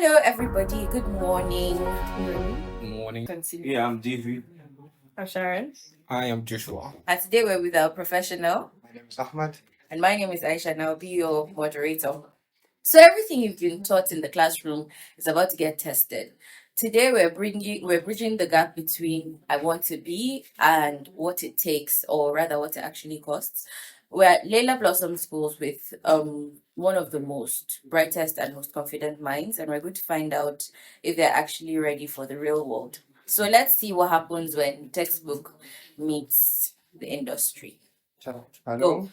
Hello, everybody. Good morning. Morning. Continue. Yeah, I'm David. I'm Sharon. I am Joshua. And today we're with our professional. My name is Ahmad. And my name is Aisha, and I'll be your moderator. So everything you've been taught in the classroom is about to get tested. Today we're bridging the gap between I want to be and what it takes, or rather what it actually costs. We're at Layla Blossom Schools with one of the most brightest and most confident minds, and we're going to find out if they're actually ready for the real world. So let's see what happens when textbook meets the industry. Hello.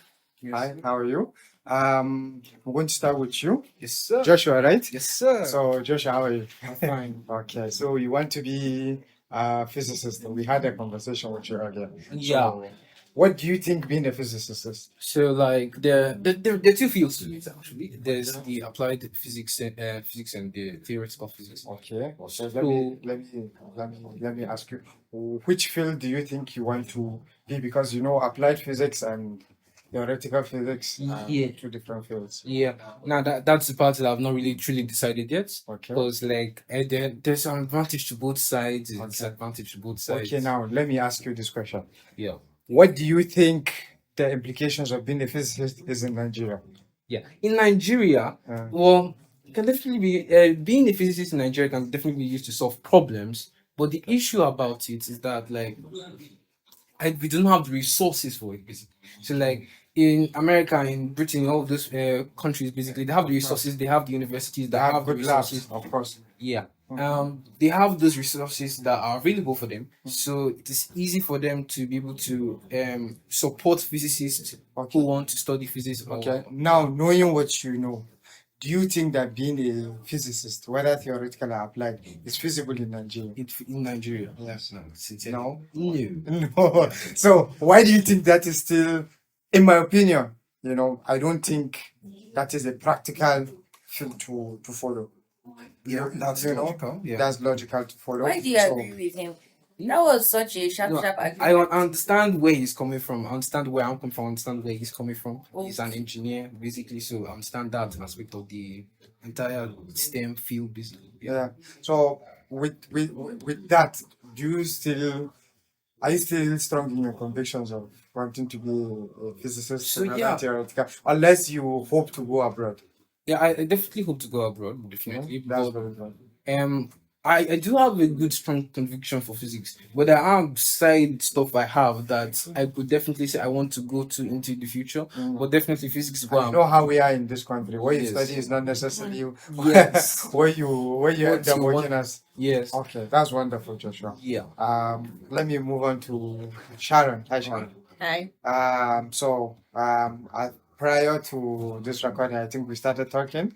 Hi, how are you? I'm going to start with you. Yes, sir. Joshua, right? Yes, sir. So, Joshua, how are you? I'm fine. Okay, so you want to be a physicist. We had a conversation with you earlier. Yeah. So, what do you think being a physicist is? So, like, there are two fields to it actually. There's the applied physics and the theoretical physics. Okay. So let me ask you, which field do you think you want to be? Because applied physics and theoretical physics are Yeah. two different fields. Yeah. Now that's the part that I've not really truly decided yet. Okay. Because there's an advantage to both sides, and disadvantage to both sides. Okay, now let me ask you this question. Yeah. What do you think the implications of being a physicist is in Nigeria? Yeah. In Nigeria, Uh, well, it can definitely be being a physicist in Nigeria can definitely be used to solve problems. But the issue about it is that we don't have the resources for it, basically. So like in America, in Britain, all those countries, basically, they have the resources, they have the universities, they that have the good labs, resources. of course. Yeah. They have those resources that are available for them, so it is easy for them to be able to support physicists who want to study physics. Okay. Now, knowing what you know, do you think that being a physicist, whether theoretical or applied, is feasible in Nigeria? In Nigeria. Yes. No, No. no. No. So why do you think that is still, in my opinion, I don't think that is a practical field to follow. Yeah, that's logical. Yeah. That's logical to follow. Why do you So, agree with him? That was such a sharp, No, sharp I agreement. understand where he's coming from. I understand where I'm coming from. I understand where he's coming from. Oh. He's an engineer, basically, so I understand that aspect of the entire STEM field, basically. yeah. So with that, are you still strong in your convictions of wanting to be a physicist So, rather yeah. than theoretical, unless you hope to go abroad? Yeah, I definitely hope to go abroad, definitely. That's But very good. I do have a good strong conviction for physics, but there are side stuff I have that I could definitely say I want to go to into the future. But definitely physics is I what know how we are in this country. Where you Yes. study is not necessarily Yes. where you What end up you working want- as. Yes. Okay, that's wonderful, Joshua. Yeah. Let me move on to Sharon. Hi, Sharon. Hi. Prior to this recording, I think we started talking.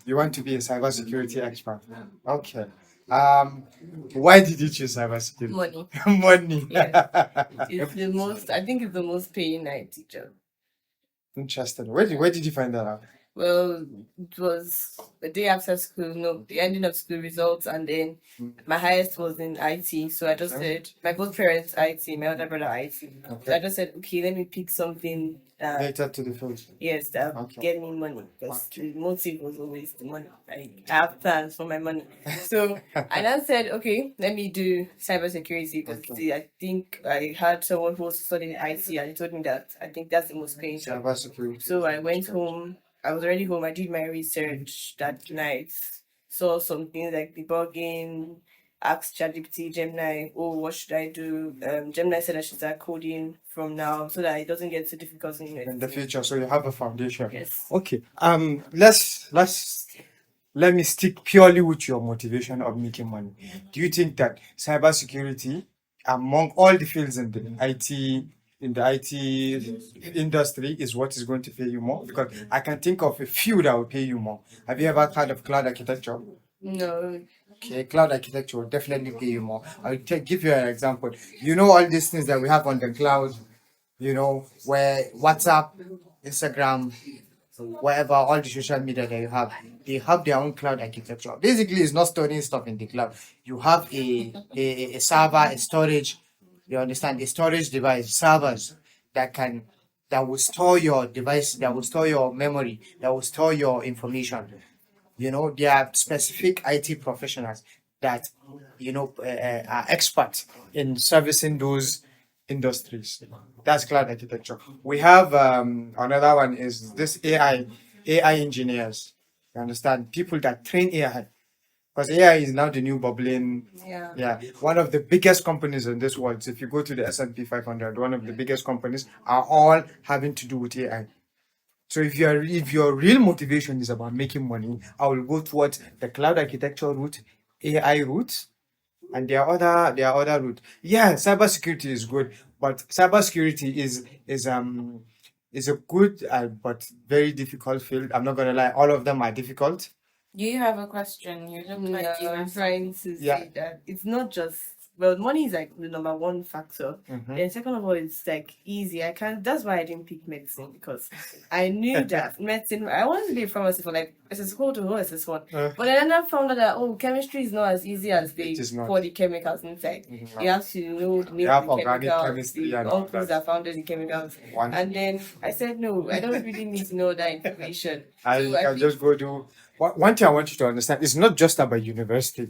You want to be a cybersecurity expert. Okay. Why did you choose cybersecurity? Money. Money. It's the most. I think it's the most paying IT job. Interesting. Where did you find that out? Well, it was the day after school. No, the ending of school results, and then my highest was in IT. So I just said my both parents IT, my other brother IT. So I just said, okay, let me pick something that Related to the field. yes that Okay. get me money, because the motive was always the money. I have plans for my money. So and I said, okay, let me do cybersecurity, because Okay. I think I had someone who was studying IT, and he told me that I think that's the most paying job. Cybersecurity. So I went home. I was already home. I did my research that night. Saw some things like debugging, asked ChatGPT, Gemini, oh, what should I do? Gemini said I should start coding from now so that it doesn't get too difficult In the future, so you have a foundation. Yes. Okay. Let me stick purely with your motivation of making money. Do you think that cybersecurity, among all the fields in the IT industry, is what is going to pay you more? Because I can think of a few that will pay you more. Have you ever heard of cloud architecture? No. Okay, cloud architecture will definitely pay you more. Give you an example. You know all these things that we have on the cloud, where WhatsApp, Instagram, whatever, all the social media that you have, they have their own cloud architecture. Basically, it's not storing stuff in the cloud. You have a server, a storage, you understand, a storage device, servers that will store your device, that will store your memory, that will store your information. You know, there are specific IT professionals that, are experts in servicing those industries. That's cloud architecture. We have another one is this AI engineers. You understand? People that train AI. Because AI is now the new bubbling. Yeah. Yeah, one of the biggest companies in this world. If you go to the S&P 500, one of the biggest companies are all having to do with AI. So if your real motivation is about making money, I will go towards the cloud architecture route, AI route, and there are other route. Yeah, cybersecurity is good, but cybersecurity is a good but very difficult field. I'm not gonna lie, all of them are difficult. Do you have a question? You look like Yeah, you I'm have trying to Yeah. say that it's not just, well, money is like the number one factor. Mhm. Then second of all, it's like easy. I can't. That's why I didn't pick medicine, because I knew that medicine. I wanted to be a pharmacy for like SS4 to SS1, Uh. but then I found out that chemistry is not as easy as they It is not. pour the chemicals inside. Mhm. You have to know the name You have of the organic chemicals, chemistry the and all uncles that. that founded the chemicals, One. and then I said no, I don't really need to know that information. I So I can think- just go do one thing I want you to understand. It's not just about university.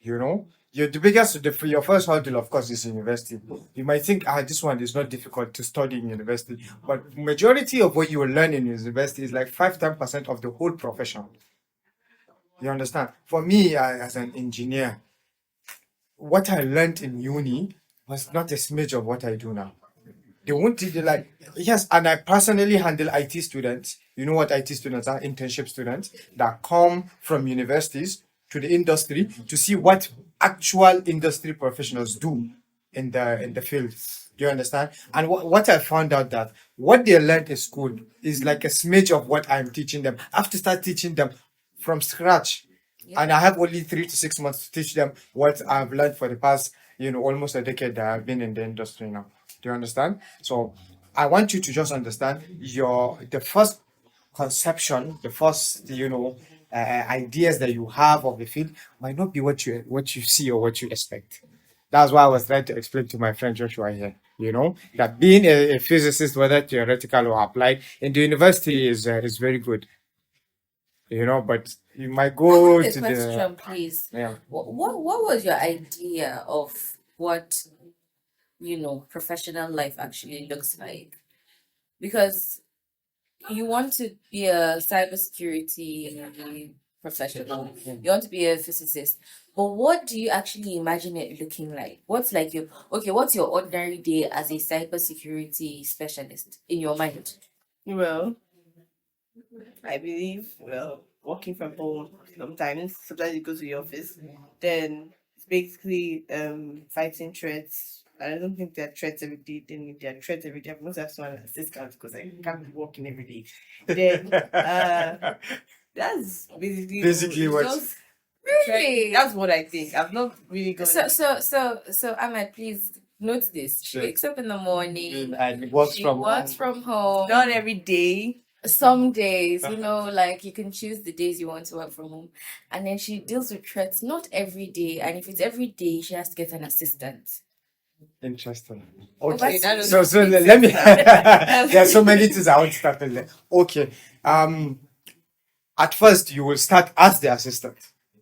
You know, your first hurdle, of course, is university. You might think, this one is not difficult to study in university, but majority of what you will learn in university is like 5-10% of the whole profession. You understand? For me, as an engineer, what I learned in uni was not a smidge of what I do now. They won't they like yes, and I personally handle IT students. You know what IT students are? Internship students that come from universities to the industry to see what actual industry professionals do in the field. Do you understand? And what I found out that what they learned in school is like a smidge of what I'm teaching them. I have to start teaching them from scratch. And I have only 3 to 6 months to teach them what I've learned for the past, almost a decade that I've been in the industry now. Do you understand? So I want you to just understand the first conception, the first, ideas that you have of the field might not be what you see or what you expect. That's why I was trying to explain to my friend Joshua here. That being a physicist, whether theoretical or applied, in the university is very good. But you might I go have to a the question, please. yeah. What was your idea of what professional life actually looks like? Because you want to be a cybersecurity professional, you want to be a physicist, but what do you actually imagine it looking like? What's like what's your ordinary day as a cybersecurity specialist in your mind? Well, I believe, working from home sometimes you go to the office, then it's basically fighting threats. I don't think there are threats every day. Then there are threats every day. I must have someone assistant because I can't be working every day. Then that's Basically it's what- just Really? that's what I think. I've not really gone. So Ahmed, please note this. She Sure. wakes up in the morning. And it works She from works from home. Not every day. Some days, like you can choose the days you want to work from home. And then she deals with threats not every day. And if it's every day, she has to get an assistant. Interesting. Okay, Okay. that So let me there are so many things I want to start with there. Okay. At first you will start as the assistant.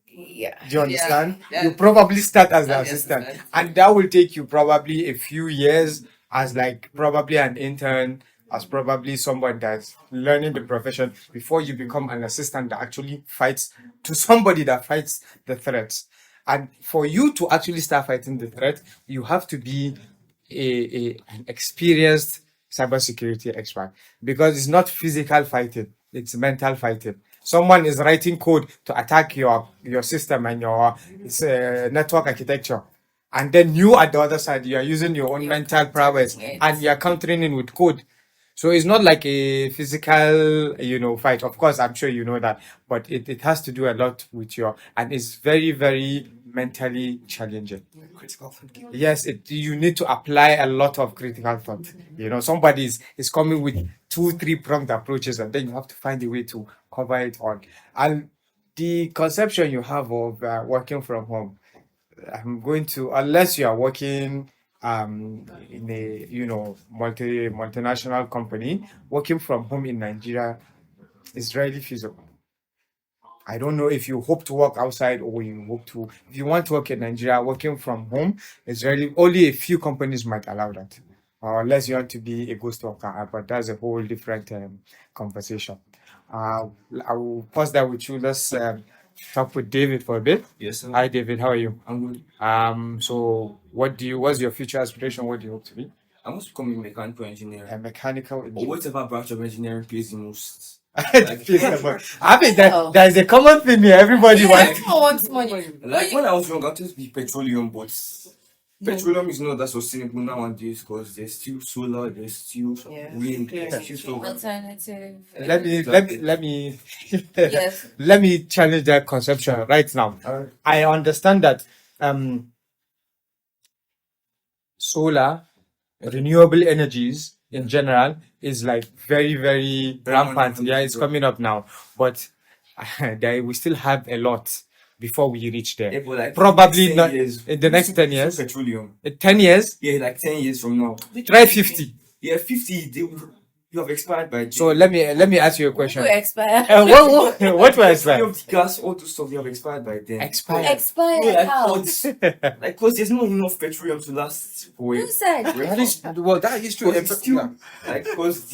Yeah. Do you understand? Yeah. You probably start as the As the assistant. assistant. And that will take you probably a few years as like probably an intern, as probably someone that's learning the profession before you become an assistant that actually fights to somebody that fights the threats. And for you to actually start fighting the threat, you have to be an experienced cybersecurity expert, because it's not physical fighting, it's mental fighting. Someone is writing code to attack your system and your network architecture. And then you at the other side, you are using your own You're mental prowess countering it. and you're countering it with code. So it's not like a physical, fight. Of course, I'm sure you know that, but it has to do a lot with and it's very, very mentally challenging. Critical thinking. Yes, you need to apply a lot of critical thought. Somebody is coming with 2-3 pronged approaches, and then you have to find a way to cover it all. And the conception you have of working from home, I'm going to, unless you are working in a multinational company, working from home in Nigeria is rarely feasible. I don't know if you hope to work outside or you hope to. If you want to work in Nigeria, working from home is really only a few companies might allow that, or unless you want to be a ghost worker. But that's a whole different conversation. I will pause that with you. Let's talk with David for a bit. Yes, sir. Hi, David. How are you? I'm good. So what's your future aspiration? What do you hope to be? I must become a mechanical engineer. A mechanical Or engineer. whatever branch of engineering pays the most. I mean, there's a common thing here. Everybody wants. Everyone wants money. Like when I was young, I wanted to be petroleum, but petroleum is not that sustainable nowadays because there's still solar, there's still Yeah. wind, Clear there's still so Alternative. Let me Yes. let me challenge that conception right now. I understand that solar, renewable energies in general is like very, very rampant. Yeah, it's coming up now, but we still have a lot before we reach there. Yeah, but like Probably 10 not years, in the next we 10 still years. Petroleum. 10 years, Yeah, like 10 years from now. try 50. Yeah, 50. You have expired by. So let me ask you a Who question. expire? What was Any that? of the gas, all those stuff, you have expired by then. Expired. Expire Yeah, like, how? like, cause there's not enough petroleum to last for Who said? That is true. Because it's still, like, cause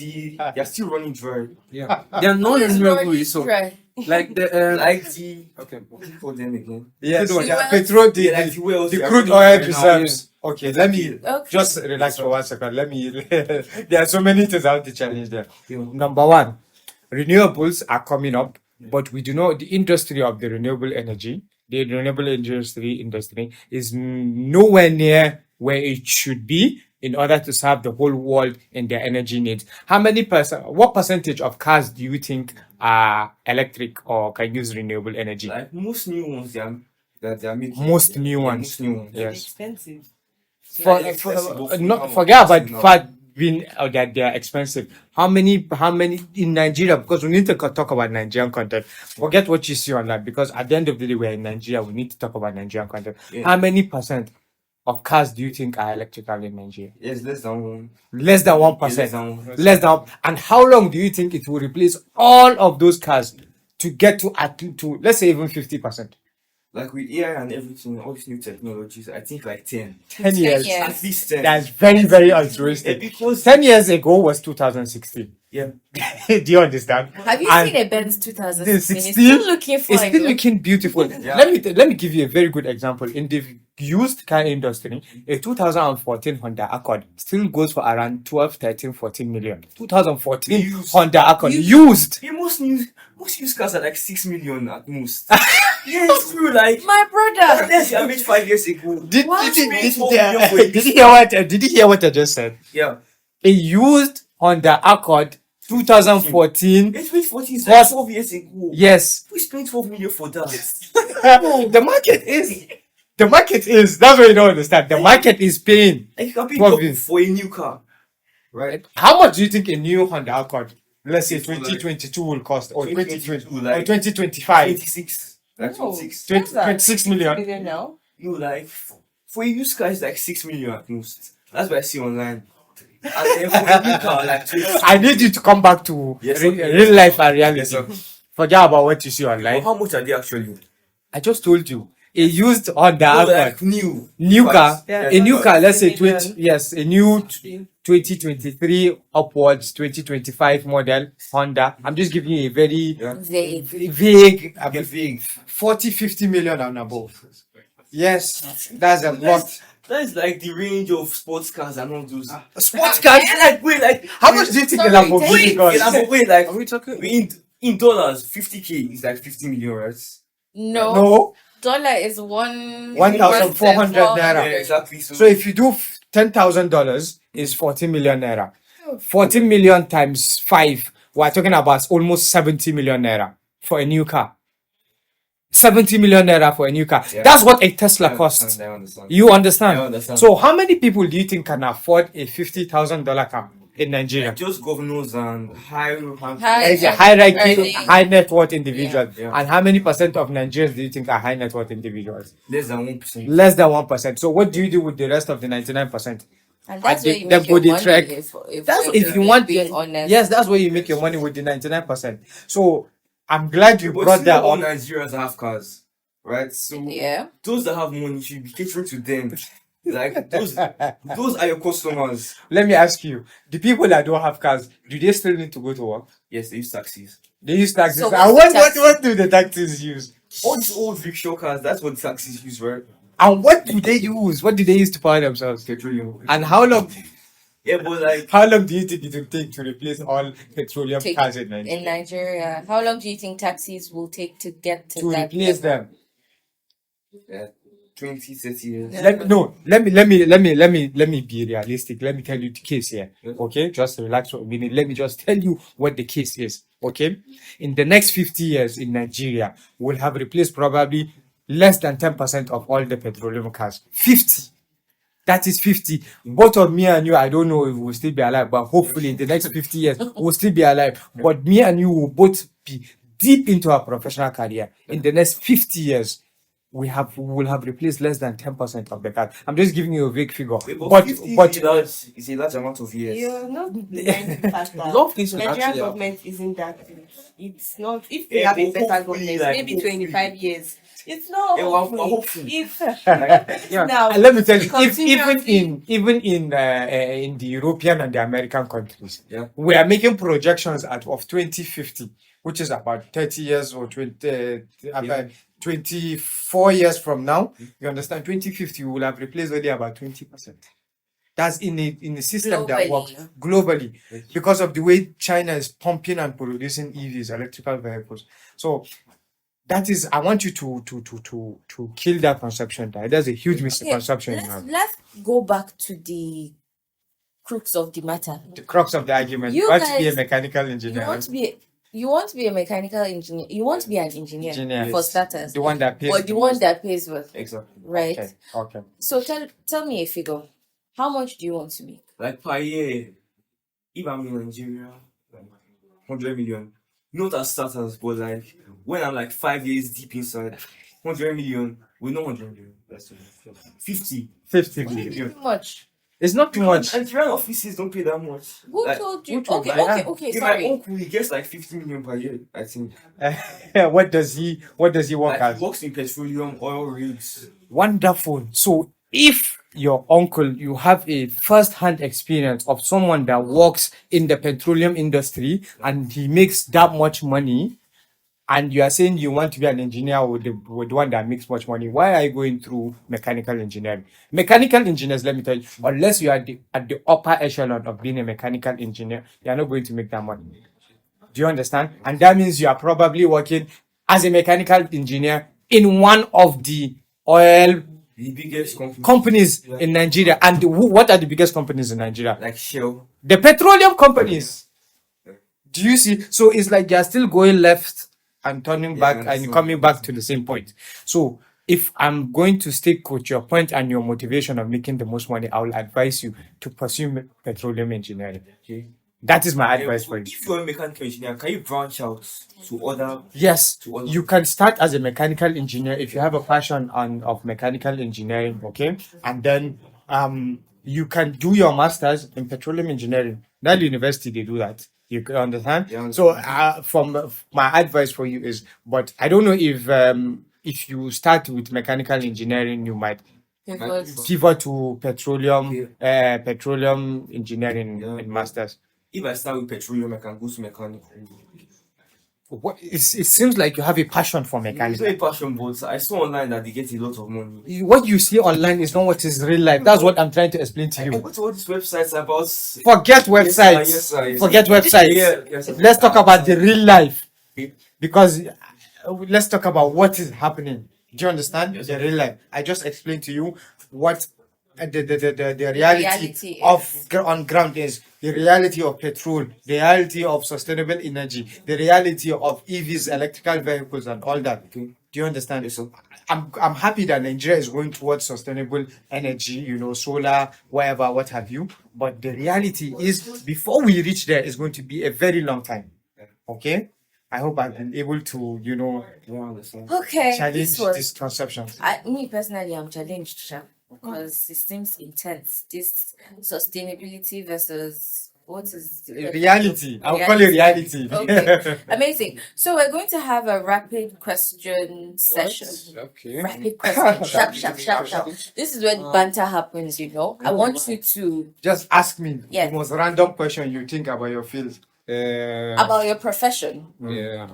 they're still running dry. Yeah, they are Who is non-renewable running resource. dry? Like the Like the, okay. what do you call them again? Yes, Good one. yeah, Fuels. petrol, Yeah, like the wells. the they are crude running oil dry now. reserves. Okay, let me Okay. just relax for 1 second. Let me. There are so many things I have to challenge there. Yeah. Number one, renewables are coming up, but we do know the industry of the renewable energy. The renewable industry is nowhere near where it should be in order to serve the whole world in their energy needs. What percentage of cars do you think are electric or can use renewable energy? Like most new ones, they are making. Most new Yeah, ones. most new ones. Yes. Expensive. Not forget about the fact being that they are expensive. How many in Nigeria? Because we need to talk about Nigerian content. Forget what you see online because at the end of the day, we're in Nigeria. We need to talk about Nigerian content. Yeah. How many percent of cars do you think are electrical in Nigeria? Yes, less than one. Less than 1%. Less than 1%. Less than. And how long do you think it will replace all of those cars to get to let's say even 50%? Like with AI and everything, all these new technologies, I think like 10. 10 years. years. At least 10. That's very, very Yeah, altruistic. because 10 years ago was 2016. yeah, Do you understand? Have you And seen a Benz 2016? It's 16, still looking it's fine. still though. looking beautiful. Yeah. Let me give you a very good example. In the used car industry, a 2014 Honda Accord still goes for around 12, 13, 14 million. 2014 Used. Honda Accord Used. used. yeah, most used cars are like 6 million at most. Yeah, it's true. Like My brother. that's the average 5 years ago. Did What? you Did hear what I just said? Yeah, A used Honda Accord 2014. it's been 14 is What? like 12 years ago. Yes. We spent 12 million for that. The market is that's what you don't understand. The market is paying. Like you can pay 12 double years. for a new car, right? How much do you think a new Honda Accord, let's say It's like 2022 will cost, or 2020 2022, or like 2025? 26. Like Oh. 26. 26 million. Million now. You like for a used car it's like 6 million at most. That's what I see online. And then for a new car like 20. I need you to come back to Yes, real, okay. real life and reality. Yes, sir. Forget about what you see But online. how much are they actually? I just told you. A used Honda No, Accord, like new. new car, Yeah, a new car, let's say 20 20, yes, a new 2023 upwards, 2025 model Honda. I'm just giving you a very Yeah. vague, Okay, big. 40, 50 million and above. Yes, that's a lot. That's like the range of sports cars and all those. Sports cars? Yeah, like wait, like How much do you think a Sorry, Lamborghini wait, costs? wait, like Are we talking? in dollars, 50K is like 50 million, right? No. No. Dollar is one 1,400 naira. Yeah, exactly. So if you do $10,000 is 14 million naira. 14 million times 5, we're talking about almost 70 million naira for a new car. 70 million naira for a new car. Yeah. That's what a Tesla costs. I understand. You understand? I understand. So how many people do you think can afford a $50,000 car in Nigeria? Just governors and high As a hierarchy, Earning. high net worth individuals. Yeah. And how many percent of Nigerians do you think are high net worth individuals? less than 1%. Less than 1%. So what do you do with the rest of the 99%? And that's And where you the make your body money. track. If That's we're if you want being the, honest. yes, that's where you make your money with the 99%. So I'm glad you But brought see that all up. Nigerians have cars, right? So Yeah. those that have money should be catering to them. Like those are your customers. Let me ask you: the people that don't have cars, do they still need to go to work? Yes, they use taxis. They use taxis. So And what's the taxi? what do the taxis use? All these old rickshaw cars, that's what the taxis use, right? And what do they use? What do they use to power themselves? Petroleum. And how long? Yeah, but like How long do you think it will take to replace all petroleum Take- cars in Nigeria? In Nigeria, how long do you think taxis will take to get to To that replace level? them. 20, 30 years. Let me be realistic. Let me tell you the case here. Yes. Okay, just relax for a minute. Let me just tell you what the case is. Okay, in the next 50 years in Nigeria, we'll have replaced probably less than 10% of all the petroleum cars. 50. That is 50. Both of me and you, I don't know if we'll still be alive, but hopefully in the next 50 years, we'll still be alive. But me and you will both be deep into our professional career. In the next 50 years, we will have replaced less than 10% of the cars. I'm just giving you a vague figure. But 50 is a large amount of years. You're not behind the fact that Love things will Nigerian actually government isn't that good. It's not. If we Yeah, have a but better hopefully, government, like, maybe hopefully. 25 years. It's not. Yeah, well, hopefully. hopefully. If now, And let me tell you, continuously- even in the European and the American countries, Yeah. we are making projections of 2050, which is about 30 years or 24 years from now. You understand? 2050, we will have replaced only about 20%. That's in a system that Globally. works globally because of the way China is pumping and producing EVs, electrical vehicles. So that is, I want you to kill that conception. There's a huge misconception you have. Let's go back to the crux of the matter. The crux of the argument. You You want to be a guys- mechanical You engineer. want to be a mechanical engineer. You want to be an engineer, Engineer. for starters, The one that pays. or the one that pays well, Exactly. right? Okay. Okay. So tell me a figure. How much do you want to make? Like per year, if I'm in Nigeria, like 100 million. Not as starters, but like when I'm like 5 years deep inside, 100 million. We know 100 million. That's 50. 50 What do you million. think too much? It's not too much. Nigerian offices don't pay that much. Who Like, told you? who told Okay, you? okay. if my Sorry. uncle he gets like 50 million per year, I think. What does he work Like as? he works in petroleum oil rigs. Wonderful. So if your uncle, you have a first-hand experience of someone that works in the petroleum industry and he makes that much money, and you are saying you want to be an engineer with the one that makes much money, why are you going through mechanical engineering? Mechanical engineers, let me tell you, unless you are at the upper echelon of being a mechanical engineer, you are not going to make that money. Do you understand? And that means you are probably working as a mechanical engineer in one of the oil The biggest company. companies in Nigeria. And what are the biggest companies in Nigeria? Like Shell. The petroleum companies. Do you see? So it's like you're still going left and turning Yeah, back I and understand. coming back to the same point. So if I'm going to stick with your point and your motivation of making the most money, I will advise you to pursue petroleum engineering. Okay. That is my Yeah, advice but for you. if you're a mechanical engineer, can you branch out to other? Yes, To other- you can start as a mechanical engineer if you have a passion of mechanical engineering, okay? And then you can do your masters in petroleum engineering. That university they do that. You can understand. Yeah, So from my advice for you is, but I don't know if you start with mechanical engineering, you might Because pivot to petroleum engineering Yeah. in masters. If I start with petroleum, I can go to mechanical. It seems like you have a passion for It's mechanical. not a passion, but I saw online that they get a lot of money. What you see online is not what is real life. That's what I'm trying to explain to I you. go to all these websites about. Forget websites. Yes, sir, yes, sir. Forget websites. Yeah, yes, sir. Let's talk about the real life. Okay. Because let's talk about what is happening. Do you understand? Yes, The sir. real life. I just explained to you what the reality Reality of on ground is. The reality of petrol, the reality of sustainable energy, the reality of EVs, electrical vehicles, and all that. Okay. Do you understand? Yes, sir. I'm happy that Nigeria is going towards sustainable energy, solar, whatever, what have you. But the reality is, before we reach there, it's going to be a very long time. Okay? I hope I've been able to, Yeah, I understand. okay, challenge this was this conception. me personally. I'm challenged, Sha, because it seems intense. This sustainability versus What is Reality. I'll call it reality. Okay, amazing. So we're going to have a rapid question session. Okay. Rapid question. Sharp, sharp, sharp, sharp. This is when banter happens, you know. I want you to Just ask me Yes. the most random question you think about your field. about your profession. Yeah.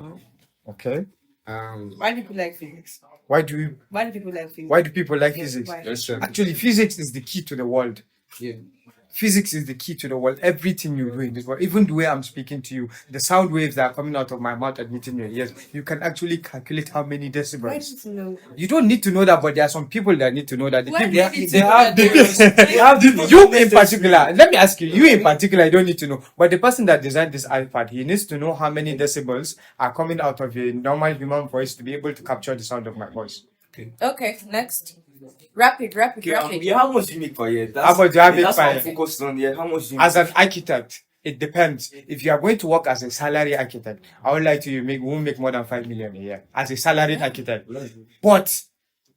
Okay. Why do people like physics? Why do People like physics? why do people like physics? Why? Yes, sir. Actually, physics is the key to the world. Yeah. Physics is the key to the world. Everything you do in this world, even the way I'm speaking to you, the sound waves that are coming out of my mouth and hitting your ears, you can actually calculate how many Why do decibels. you know? You don't need to know that, but there are some people that need to know that. The Why people, do you need to they know have, that? you in particular. Let me ask you, you in particular, you don't need to know. But the person that designed this iPad, he needs to know how many decibels are coming out of a normal human voice to be able to capture the sound of my voice. Okay, next. Rapid. Yeah, how much do you make per year? How much do you make that's per what year? I'm focused on. Yeah, how much do you As an architect, it depends. If you are going to work as a salary architect, I would like to won't make more than 5 million a year as a salaried architect. But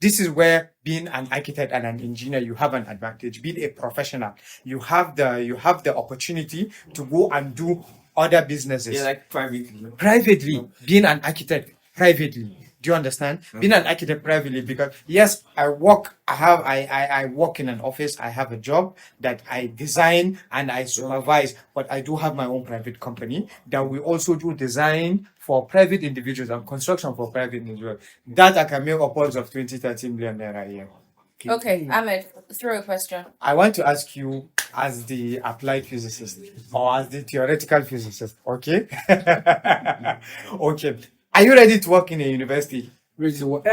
this is where being an architect and an engineer, you have an advantage. Being a professional, you have the opportunity to go and do other businesses Yeah, like privately. privately. Being an architect privately. Do you understand? Being an architect privately, because yes, I work in an office, I have a job that I design and I supervise, but I do have my own private company that we also do design for private individuals and construction for private individuals. That I can make upwards of 20-30 million naira a year. Okay, Ahmed, throw a question. I want to ask you as the applied physicist or as the theoretical physicist, okay? Okay. Are you ready to work in a university? Ready to work.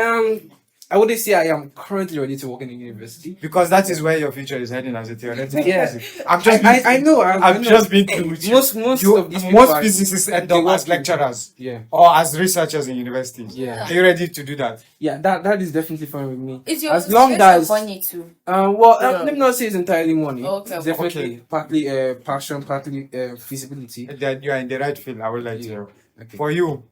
I wouldn't say I am currently ready to work in a university. Because that is where your future is heading as a theoretical Yeah. physicist. I'm just I know. I've know. just been through with you. Most You- of these people most are- physicists end they up work as in- lecturers Yeah. or as researchers in universities. Yeah. Are you ready to do that? Yeah. That is definitely fine with me. Is your As long situation as money too? let me not say it's entirely money. Okay. It's definitely Okay. partly passion, partly feasibility. That you are in the right field, I would like to know. Okay. For you,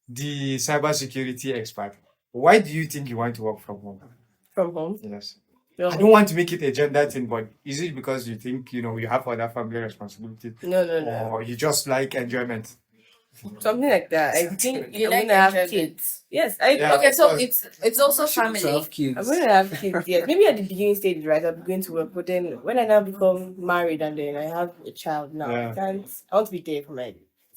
the cybersecurity expert, why do you think you want to work from home? From home? Yes. No, I don't want to make it a gender thing, but is it because you think you have other family responsibilities, no. or you just like enjoyment? Something like that. I think You I'm like gonna have enjoyment. kids. Yes, Yeah. Okay, so of course. it's also To family. have kids. I'm gonna have kids. Yes, maybe at the beginning stage, right? I'll be going to work, but then when I now become married and then I have a child now, Yeah. I want to be there for my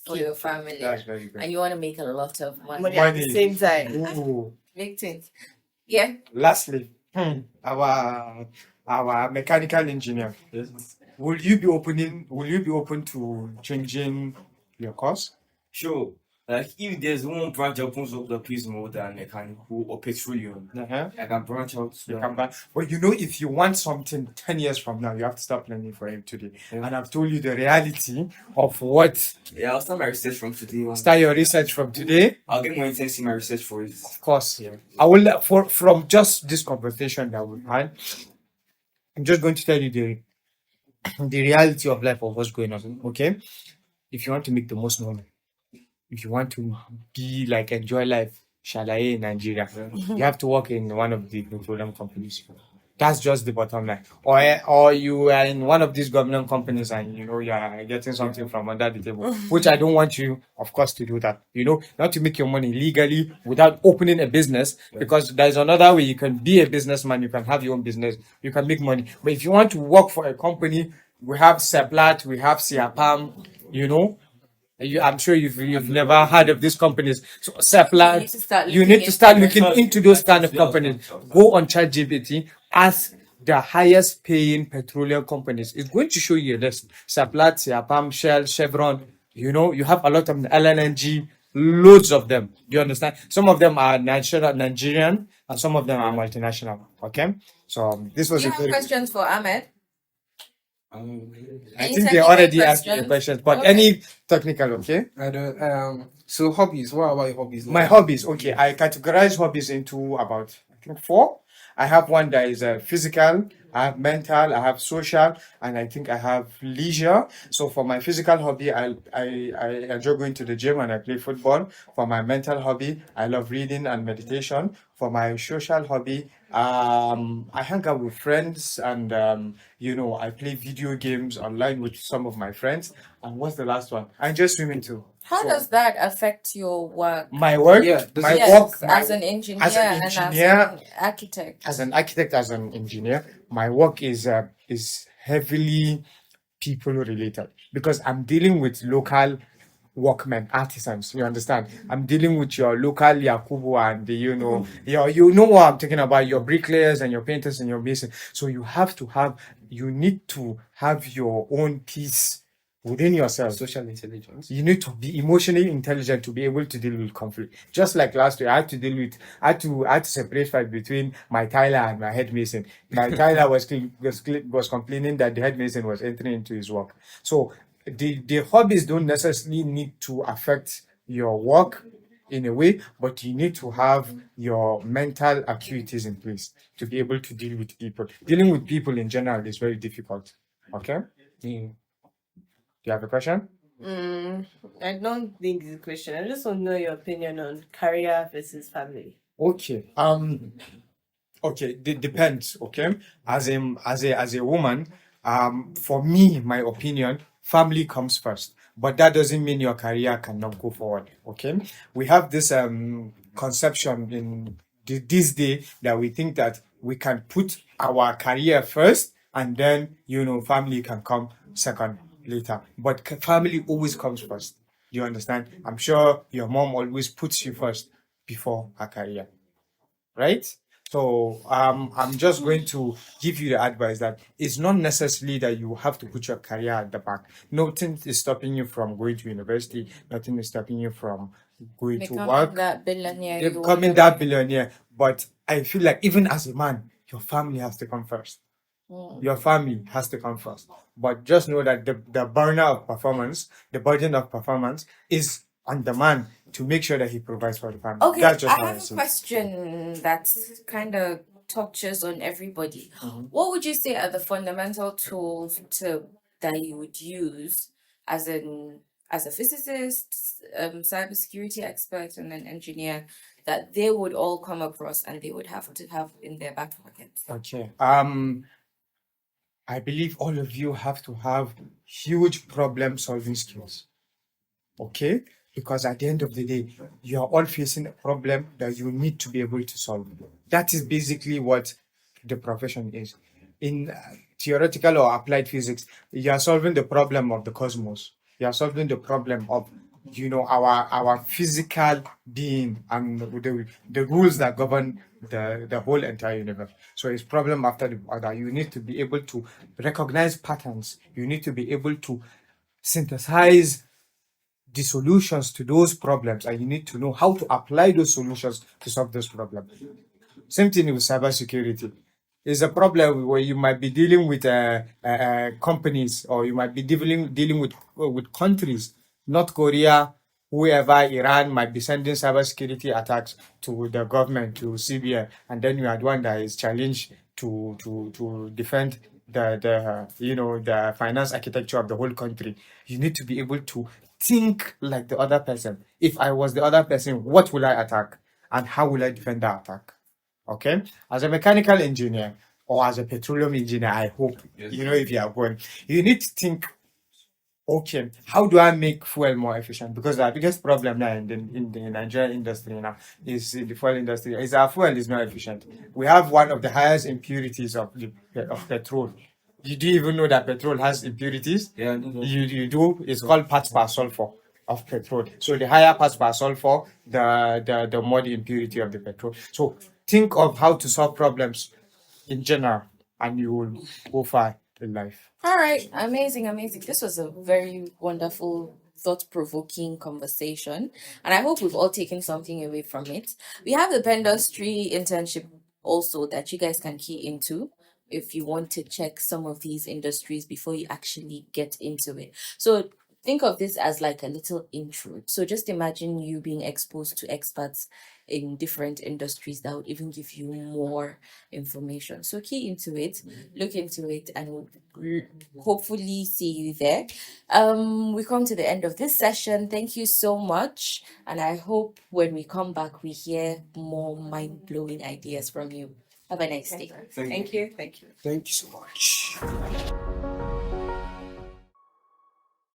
For your family. That's very good. And you want to make a lot of money. money at the same time. Ooh. Big things. Yeah. Lastly, our mechanical engineer. Will you be open to changing your course? Sure. Like if there's one branch that opens up the place more than mechanical or petroleum, Uh-huh. I can branch out to You that. come back. But if you want something 10 years from now, you have to start planning for him today. Yeah. And I've told you the reality of what. Yeah, I'll start my research from today. Start your research from today. I'll get more intense in my research for it. Of course. Yeah. I will from just this conversation that we had, I'm just going to tell you the reality of life of what's going on. Okay? If you want to make the most money, if you want to be like enjoy life, shalaye in Nigeria, you have to work in one of the petroleum companies. That's just the bottom line. Or you are in one of these government companies and you are getting something from under the table, which I don't want you, of course, to do that. Not to make your money legally without opening a business, because there's another way you can be a businessman, you can have your own business, you can make money. But if you want to work for a company, we have Seplat, we have Siapam, I'm sure you've never heard of these companies. So Seplat, you need to start looking into those kind of companies. Go on ChatGPT, ask the highest paying petroleum companies. It's going to show you this. Seplat, Siapam, Shell, Chevron. You have a lot of LNG, loads of them. Do you understand? Some of them are Nigerian, and some of them are multinational. Okay? So this was Do you a have very... questions for Ahmed? I Any think they technical already asked you questions? questions, but Okay. any technical, okay? I don't. So hobbies. What about your hobbies? My hobbies, okay. I categorize hobbies into about think 4. I have one that is physical, I have mental, I have social, and I think I have leisure. So for my physical hobby, I enjoy going to the gym and I play football. For my mental hobby, I love reading and meditation. For my social hobby, I hang out with friends and I play video games online with some of my friends. And what's the last one? I enjoy swimming too. How So does that affect your work? my work, Yeah, does my it- Yes, work, as an engineer as an and as engineer, an architect. as an architect, as an engineer, my work is heavily people related because I'm dealing with local workmen, artisans. You understand? I'm dealing with your local Yakubu and you know what I'm talking about. Your bricklayers and your painters and your masons. So you need to have your own piece within yourself. social intelligence. You need to be emotionally intelligent to be able to deal with conflict. Just like last week, I had to separate fight between my Tyler and my head mason. My Tyler was complaining that the head mason was entering into his work. So the hobbies don't necessarily need to affect your work in a way, but you need to have your mental acuities in place to be able to deal with people. Dealing with people in general is very difficult. Okay? Do you have a question? I don't think it's a question. I just want to know your opinion on career versus family. Okay. Okay. Depends. Okay. As a woman, for me, my opinion, family comes first. But that doesn't mean your career cannot go forward. Okay. We have this conception in this day that we think that we can put our career first and then family can come second later. But family always comes first. You understand? I'm sure your mom always puts you first before her career, right? So I'm just going to give you the advice that it's not necessarily that you have to put your career at the back. Nothing is stopping you from going to university. Nothing is stopping you from going to Becoming work, that billionaire you becoming want that billionaire. But I feel like even as a man, your family has to come first. Your family has to come first. But just know that the burden of performance is on the man to make sure that he provides for the family. Okay, That's just I how I have a see it. question that kind of touches on everybody. Mhm. What would you say are the fundamental tools that you would use as a physicist, cybersecurity expert, and an engineer that they would all come across and they would have to have in their back pockets? Okay. I believe all of you have to have huge problem solving skills. Okay? Because at the end of the day, you are all facing a problem that you need to be able to solve. That is basically what the profession is. In theoretical or applied physics, you are solving the problem of the cosmos. You are solving the problem of our physical being and the rules that govern the whole entire universe. So it's problem after the other. You need to be able to recognize patterns. You need to be able to synthesize the solutions to those problems, and you need to know how to apply those solutions to solve those problems. Same thing with cybersecurity. It's a problem where you might be dealing with companies, or you might be dealing with countries. North Korea, whoever, Iran might be sending cybersecurity attacks to the government, to CBN, and then you had one that is challenged to defend the finance architecture of the whole country. You need to be able to think like the other person. If I was the other person, what will I attack, and how will I defend that attack? Okay, as a mechanical engineer or as a petroleum engineer, I hope if you are going, you need to think, okay, how do I make fuel more efficient? Because our biggest problem now in the Nigerian industry now is in the fuel industry is our fuel is not efficient. We have one of the highest impurities of petrol. You do even know that petrol has impurities? Yeah, I know. You do. It's called parts per sulfur of petrol. So the higher parts per sulfur, the more the impurity of the petrol. So think of how to solve problems in general, and you will go far in life. All right, amazing, amazing. This was a very wonderful, thought-provoking conversation, and I hope we've all taken something away from it. We have the Pendustry internship also that you guys can key into if you want to check some of these industries before you actually get into it. So think of this as like a little intro. So just imagine you being exposed to experts in different industries that would even give you more information. So key into it, look into it, and we'll hopefully see you there. We come to the end of this session. Thank you so much, and I hope when we come back we hear more mind-blowing ideas from you. Have a nice day. Thank you. Thank you. Thank you so much.